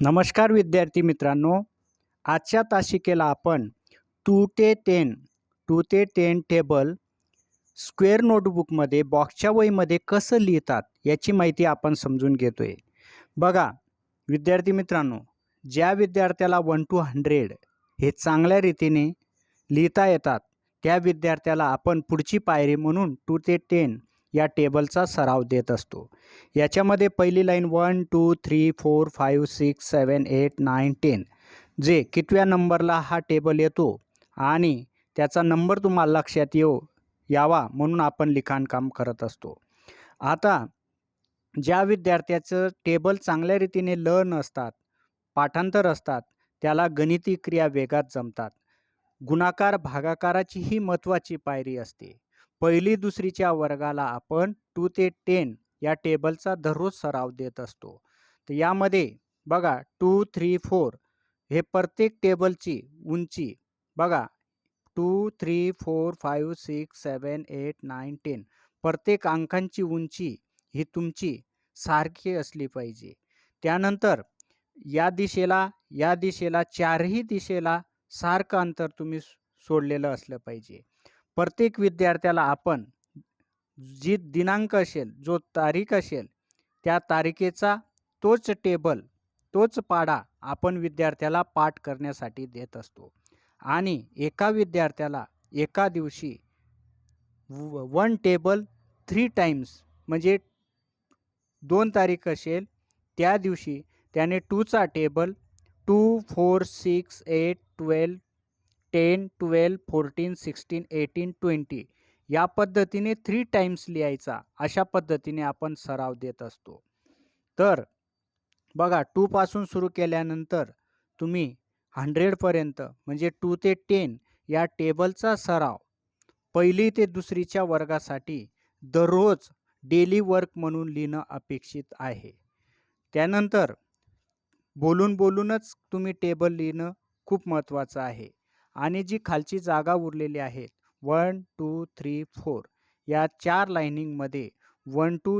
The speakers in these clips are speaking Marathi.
नमस्कार विद्यार्थी मित्रांनो, आजच्या तासिकेला आपण 2 ते 10 टेबल स्क्वेअर नोटबुकमध्ये बॉक्सच्या वहीमध्ये कसं लिहितात याची माहिती आपण समजून घेतोय. बघा विद्यार्थी मित्रांनो, ज्या विद्यार्थ्याला 1 to 100 हे चांगल्या रीतीने लिहिता येतात त्या विद्यार्थ्याला आपण पुढची पायरी म्हणून 2 ते 10 या टेबलचा सराव देत असतो. याच्यामध्ये पहिली लाईन 1 2 3 4 5 6 7 8 9 10 जे कितव्या नंबरला हा टेबल येतो आणि त्याचा नंबर तुम्हाला लक्षात यावा म्हणून आपण लिखाणकाम करत असतो. आता ज्या विद्यार्थ्याचं टेबल चांगल्या रीतीने नसतात, पाठांतर असतात, त्याला गणिती क्रिया वेगात जमतात. गुणाकार भागाकाराची ही महत्त्वाची पायरी असते. पहिली दुसरीच्या वर्गाला आपण 2 ते 10 या टेबलचा दररोज सराव देत असतो. तर यामध्ये बघा 2 3 4 हे प्रत्येक टेबलची उंची बघा 2 3 4 5 6 7 8 9 10 प्रत्येक अंकांची उंची ही तुमची सारखी असली पाहिजे. त्यानंतर या दिशेला चारही दिशेला सारखं अंतर तुम्ही सोडलेलं असलं पाहिजे. प्रत्येक विद्यार्थ्याला आपण जी दिनांक असेल, जो तारीख असेल, त्या तारखेचा तोच टेबल, तोच पाढा आपण विद्यार्थ्याला पाठ करण्यासाठी देत असतो. आणि एका विद्यार्थ्याला एका दिवशी 1 टेबल 3 टाइम्स म्हणजे 2 तारीख असेल त्या दिवशी त्याने 2चा टेबल 2 4 6 8 12 10 12 14 16 18 20 या पद्धतीने 3 टाइम्स लिहायचा. अशा पद्धतीने आपण सराव देत असतो. तर बघा 2 पासून सुरू केल्यानंतर तुम्ही 100 पर्यंत म्हणजे 2 ते 10 या टेबलचा सराव पहिली ते दुसरीच्या वर्गासाठी दररोज डेली वर्क म्हणून लिहिणं अपेक्षित आहे. त्यानंतर बोलूनच तुम्ही टेबल लिहिणं खूप महत्त्वाचं आहे. आणि जी खालची जागा उरलेली आहेत 1 2 3 4 या 4 लाईनिंगमध्ये 1 to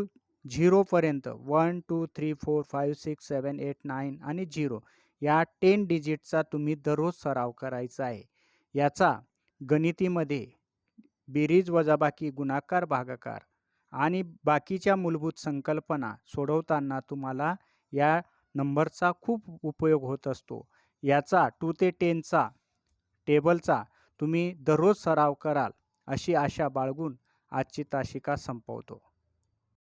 0 पर्यंत 1 2 3 4 5 6 7 8 9 आणि 0 या 10 डिजिटचा तुम्ही दररोज सराव करायचा आहे. याचा गणितीमध्ये बेरीज वजाबाकी गुणाकार भागाकार आणि बाकीच्या मूलभूत संकल्पना सोडवताना तुम्हाला या नंबरचा खूप उपयोग होत असतो. याचा 2 ते 10चा टेबलचा तुम्ही दररोज सराव कराल अशी आशा बाळगून आजची तासिका संपवतो.